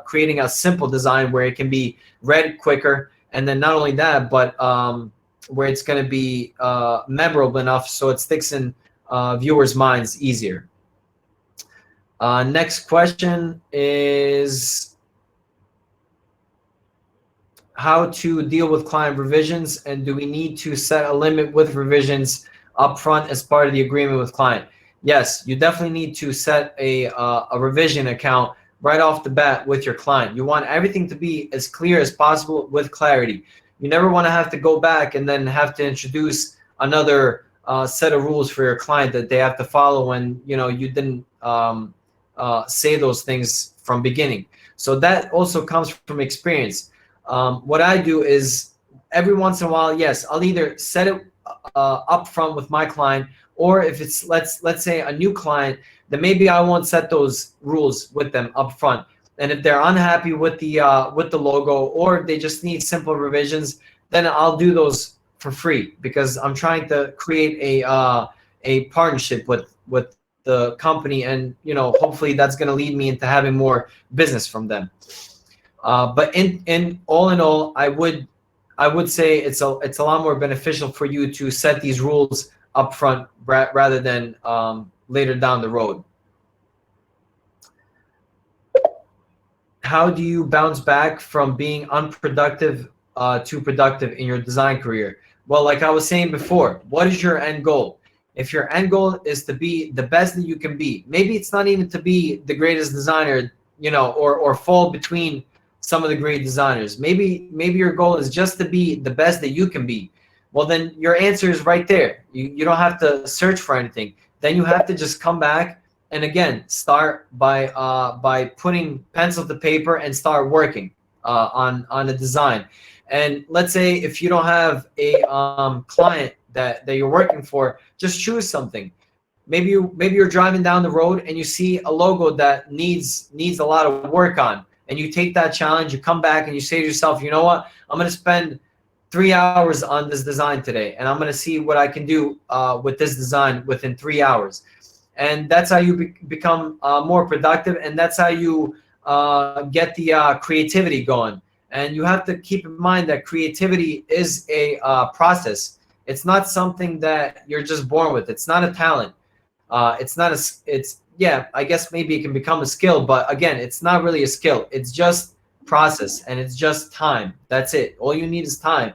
creating a simple design where it can be read quicker, and then not only that, but where it's going to be memorable enough so it sticks in viewers' minds easier. Next question is how to deal with client revisions, and do we need to set a limit with revisions upfront as part of the agreement with client? Yes, you definitely need to set a revision account right off the bat with your client. You want everything to be as clear as possible with clarity. You never want to have to go back and then have to introduce another set of rules for your client that they have to follow when you didn't say those things from beginning. So that also comes from experience. What I do is every once in a while, yes, I'll either set it up front with my client, or if it's let's say a new client, then maybe I won't set those rules with them up front. And if they're unhappy with the logo, or if they just need simple revisions, then I'll do those for free because I'm trying to create a partnership with the company, and hopefully that's going to lead me into having more business from them. But in all, I would say it's a lot more beneficial for you to set these rules up front rather than later down the road. How do you bounce back from being unproductive to productive in your design career? Well, like I was saying before, what is your end goal? If your end goal is to be the best that you can be, maybe it's not even to be the greatest designer, or fall between some of the great designers. Maybe your goal is just to be the best that you can be. Well, then your answer is right there. You don't have to search for anything. Then you have to just come back and again start by putting pencil to paper and start working on a design. And let's say if you don't have a client that you're working for, just choose something. Maybe you're driving down the road and you see a logo that needs a lot of work on, and you take that challenge. You come back and you say to yourself, you know what? I'm going to spend 3 hours on this design today, and I'm going to see what I can do with this design within 3 hours. And that's how you become more productive, and that's how you get the creativity going. And you have to keep in mind that creativity is a process. It's not something that you're just born with. It's not a talent. Yeah, I guess maybe it can become a skill, but again, it's not really a skill. It's just process, and it's just time. That's it. All you need is time.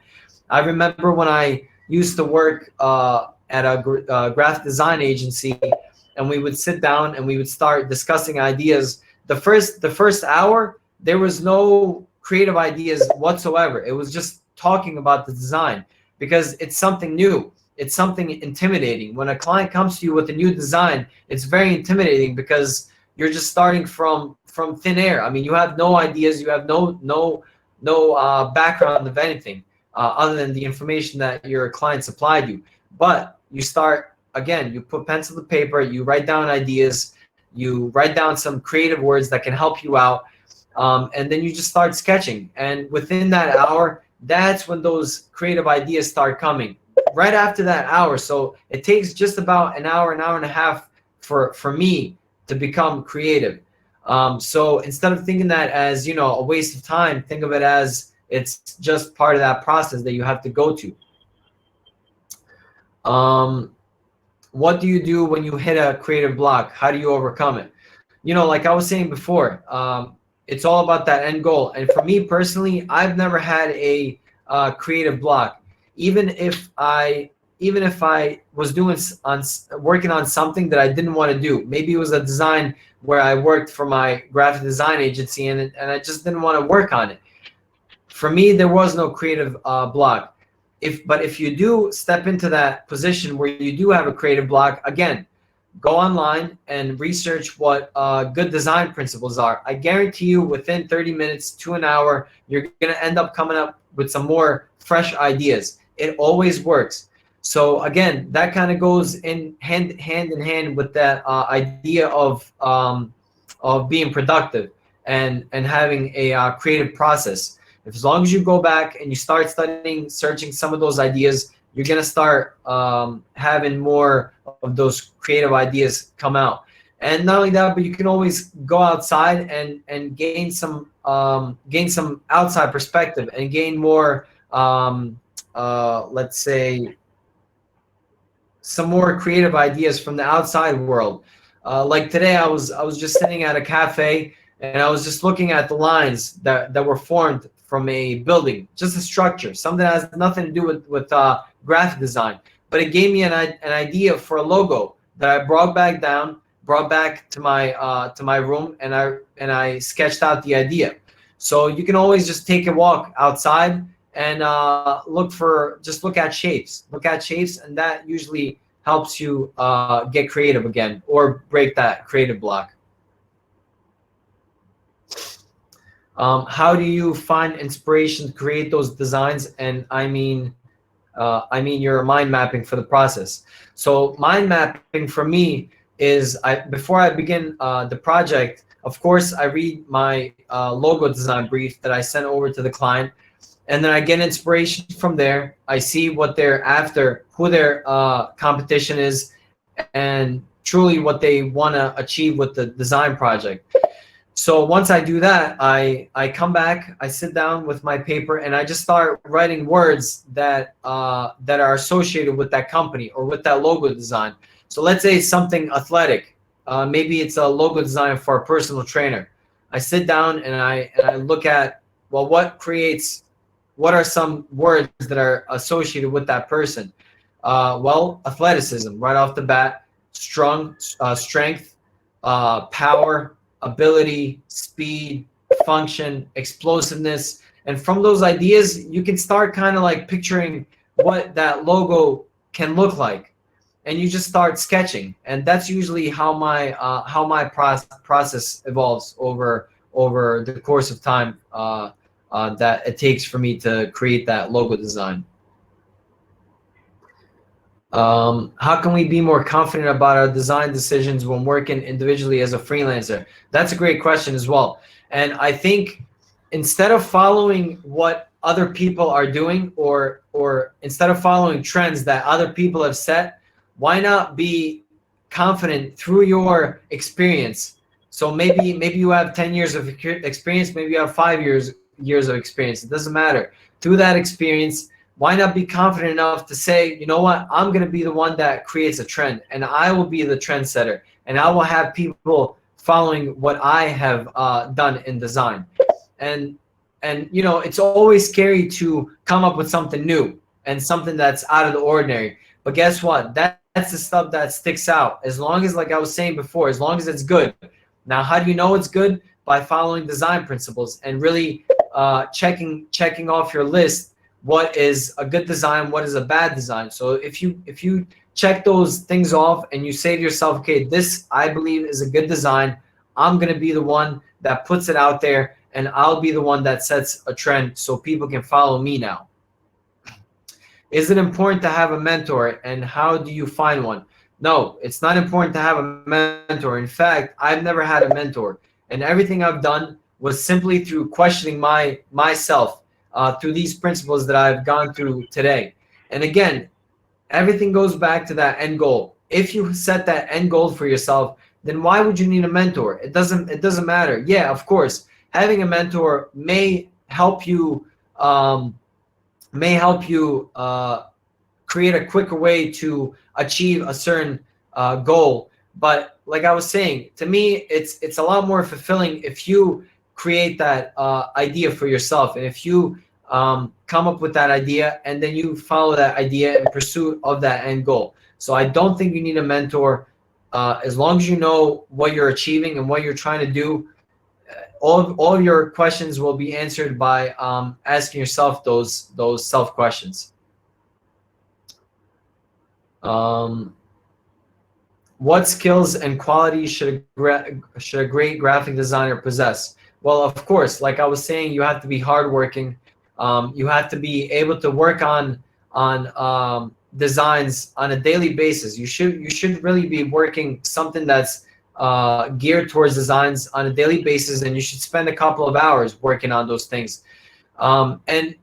I remember when I used to work at a graphic design agency, and we would sit down and we would start discussing ideas. The first hour, there was no creative ideas whatsoever. It was just talking about the design because it's something new. It's something intimidating. When a client comes to you with a new design, it's very intimidating because you're just starting from thin air. I mean, you have no ideas. You have no background of anything other than the information that your client supplied you. But you start, again, you put pencil to paper, you write down ideas, you write down some creative words that can help you out. and then you just start sketching. And within that hour, that's when those creative ideas start coming. Right after that hour, so it takes just about an hour and a half for me to become creative. So instead of thinking that as, a waste of time, think of it as it's just part of that process that you have to go to. What do you do when you hit a creative block? How do you overcome it? Like I was saying before, it's all about that end goal. And for me personally, I've never had a creative block. Even if I was working on something that I didn't want to do. Maybe it was a design where I worked for my graphic design agency, and I just didn't want to work on it. For me, there was no creative block. But if you do step into that position where you do have a creative block, again, go online and research what good design principles are. I guarantee you within 30 minutes to an hour, you're going to end up coming up with some more fresh ideas. It always works. So again, that kind of goes in hand in hand with that idea of being productive and having a creative process. As long as you go back and you start studying, searching some of those ideas, you're going to start having more of those creative ideas come out. And not only that, but you can always go outside and gain some outside perspective and gain more, let's say, some more creative ideas from the outside world. Like today, I was just sitting at a cafe and I was just looking at the lines that were formed from a building, just a structure, something that has nothing to do with graphic design. But it gave me an idea for a logo that I brought back to my room, and I sketched out the idea. So you can always just take a walk outside and look at shapes. Look at shapes, and that usually helps you get creative again or break that creative block. How do you find inspiration to create those designs? And I mean your mind mapping for the process. So mind mapping for me is before I begin the project, of course, I read my logo design brief that I sent over to the client, and then I get inspiration from there. I see what they're after, who their competition is, and truly what they want to achieve with the design project. So once I do that, I come back, I sit down with my paper, and I just start writing words that are associated with that company or with that logo design. So let's say it's something athletic. Maybe it's a logo design for a personal trainer. I sit down and I look at, well, what are some words that are associated with that person? Well, athleticism, right off the bat, strength, power, ability, speed, function, explosiveness. And from those ideas, you can start kind of like picturing what that logo can look like. And you just start sketching. And that's usually how my process evolves over the course of time that it takes for me to create that logo design. How can we be more confident about our design decisions when working individually as a freelancer? That's a great question as well. And I think instead of following what other people are doing, or instead of following trends that other people have set, why not be confident through your experience? So maybe you have 10 years of experience, maybe you have 5 years of experience. It doesn't matter. Through that experience, why not be confident enough to say, you know what, I'm going to be the one that creates a trend, and I will be the trendsetter, and I will have people following what I have done in design. And it's always scary to come up with something new and something that's out of the ordinary. But guess what? That's the stuff that sticks out. As long as, like I was saying before, as long as it's good. Now, how do you know it's good? By following design principles and really checking off your list what is a good design, what is a bad design. So if you check those things off and you say to yourself, okay, this I believe is a good design, I'm going to be the one that puts it out there, and I'll be the one that sets a trend so people can follow me now. Is it important to have a mentor, and how do you find one? No, it's not important to have a mentor. In fact, I've never had a mentor, and everything I've done was simply through questioning myself through these principles that I've gone through today. And again, everything goes back to that end goal. If you set that end goal for yourself, then why would you need a mentor? It doesn't matter. Yeah, of course, having a mentor um, may help you create a quicker way to achieve a certain goal. But like I was saying, to me, it's a lot more fulfilling if you create that idea for yourself, and if you come up with that idea and then you follow that idea in pursuit of that end goal. So I don't think you need a mentor. As long as you know what you're achieving and what you're trying to do, all of your questions will be answered by asking yourself those self questions. Um, what skills and qualities should a great graphic designer possess? Well, of course, like I was saying, you have to be hardworking. You have to be able to work on designs on a daily basis. You should really be working something that's geared towards designs on a daily basis, and you should spend a couple of hours working on those things. And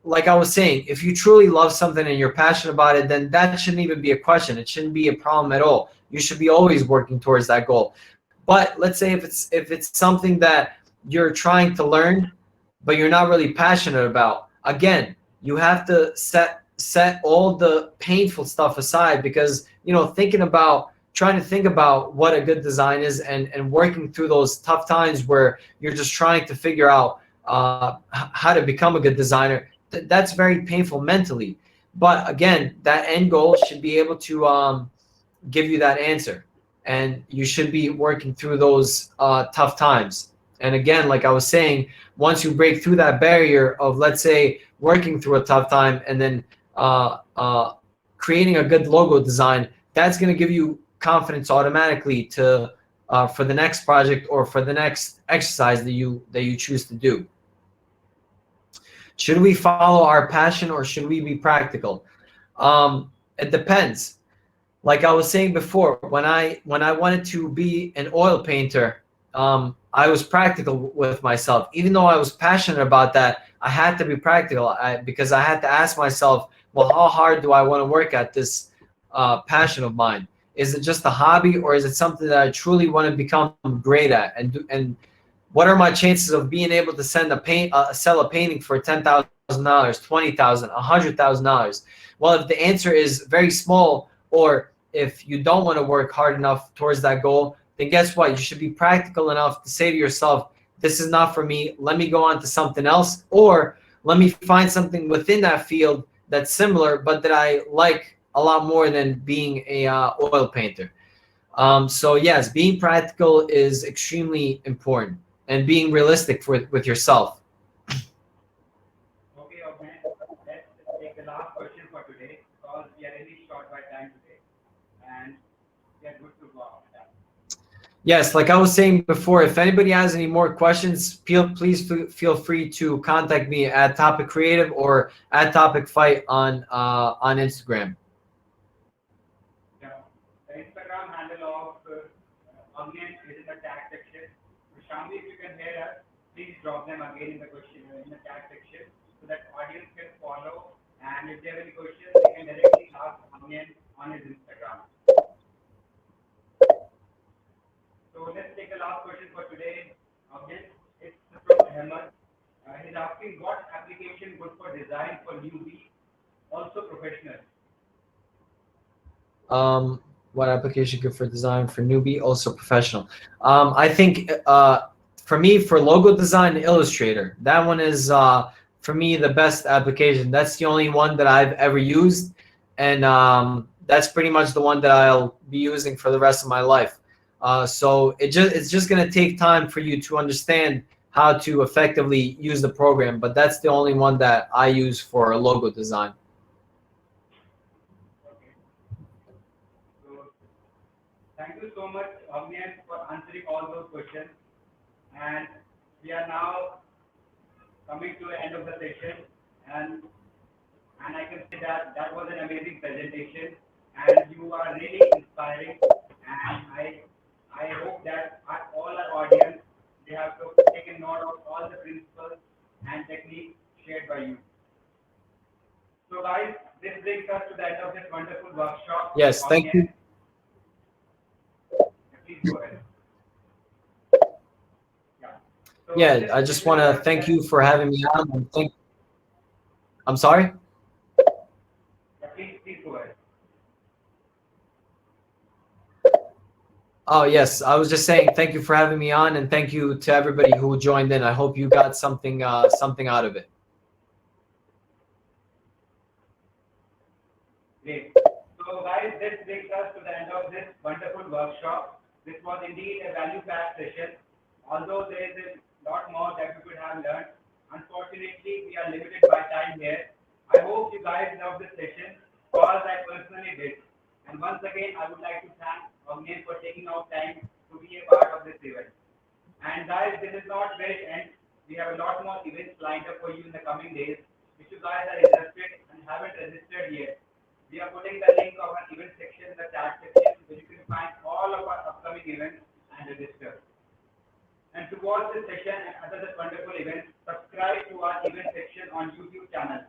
like I was saying, if you truly love something and you're passionate about it, then that shouldn't even be a question. It shouldn't be a problem at all. You should be always working towards that goal. But let's say if it's something that you're trying to learn, but you're not really passionate about, again, you have to set all the painful stuff aside, because trying to think about what a good design is, and working through those tough times where you're just trying to figure out how to become a good designer, that's very painful mentally. But again, that end goal should be able to give you that answer, and you should be working through those tough times. And again, like I was saying, once you break through that barrier of, let's say, working through a tough time and then creating a good logo design, that's going to give you confidence automatically to for the next project or for the next exercise that you choose to do. Should we follow our passion or should we be practical? It depends. Like I was saying before, when I wanted to be an oil painter, I was practical with myself. Even though I was passionate about that, I had to be practical because I had to ask myself, well, how hard do I want to work at this passion of mine? Is it just a hobby, or is it something that I truly want to become great at? And what are my chances of being able to sell a painting for $10,000, $20,000, $100,000? Well, if the answer is very small, or if you don't want to work hard enough towards that goal, then guess what? You should be practical enough to say to yourself, this is not for me. Let me go on to something else, or let me find something within that field that's similar, but that I like a lot more than being a oil painter. So yes, being practical is extremely important, and being realistic with yourself. Okay, Ognjen, let's take the last question for today because we are really short by time today and we are good to go after that. Yes, like I was saying before, if anybody has any more questions, please feel free to contact me at Topic Creative or at Topic Fight on Instagram. Yeah. The Instagram handle of Ognjen is in the tag section. So Shamli, if you can hear us, please drop them again in the question in the tag section so that audience can follow. And if they have any questions, they can directly ask Ognjen on his Instagram. So let's take the last question for today. Ognjen, it's from Ahmed. He's asking what application good for design for newbie, also professional. What application good for design for newbie, also professional? I think for me, for logo design, Illustrator. That one is for me the best application. That's the only one that I've ever used, and that's pretty much the one that I'll be using for the rest of my life. So it's just gonna take time for you to understand how to effectively use the program, but that's the only one that I use for logo design. Okay. So thank you so much, Agnes, for answering all those questions. And we are now coming to the end of the session. And and I can say that that was an amazing presentation, and you are really inspiring. And I hope that all our audience They have taken note of all the principles and techniques shared by you. So guys, this brings us to the end of this wonderful workshop with Yes, thank you. Ognjen. Please go ahead. Yeah. So Yeah, I just want to thank you for having me on. And I'm sorry? yeah, please go ahead. Oh, yes. I was just saying thank you for having me on, and thank you to everybody who joined in. I hope you got something out of it. Great. So guys, this brings us to the end of this wonderful workshop. This was indeed a value-packed session. Although there is a lot more that we could have learned, unfortunately, we are limited by time here. I hope you guys loved this session, because I personally did. And once again, I would like to thank Ognjen for taking out time to be a part of this event. And guys, this is not where it ends. We have a lot more events lined up for you in the coming days. If you guys are interested and haven't registered yet, we are putting the link of an event section in the chat section where you can find all of our upcoming events and register. And to watch this session and other wonderful events, subscribe to our event section on YouTube channel.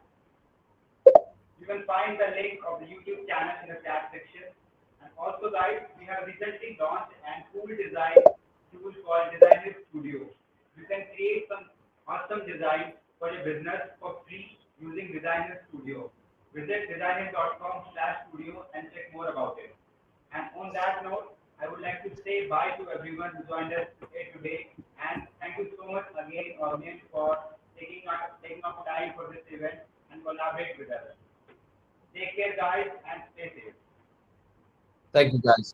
You can find the link of the YouTube channel in the chat section. And also guys, we have recently launched an cool design tool called Designhill Studio. You can create some awesome designs for your business for free using Designhill Studio. Visit designhill.com/studio and check more about it. And on that note, I would like to say bye to everyone who joined us here today. And thank you so much again, Ognjen, for taking up time for this event and collaborate with us. Take care, guys, and stay safe. Thank you, guys.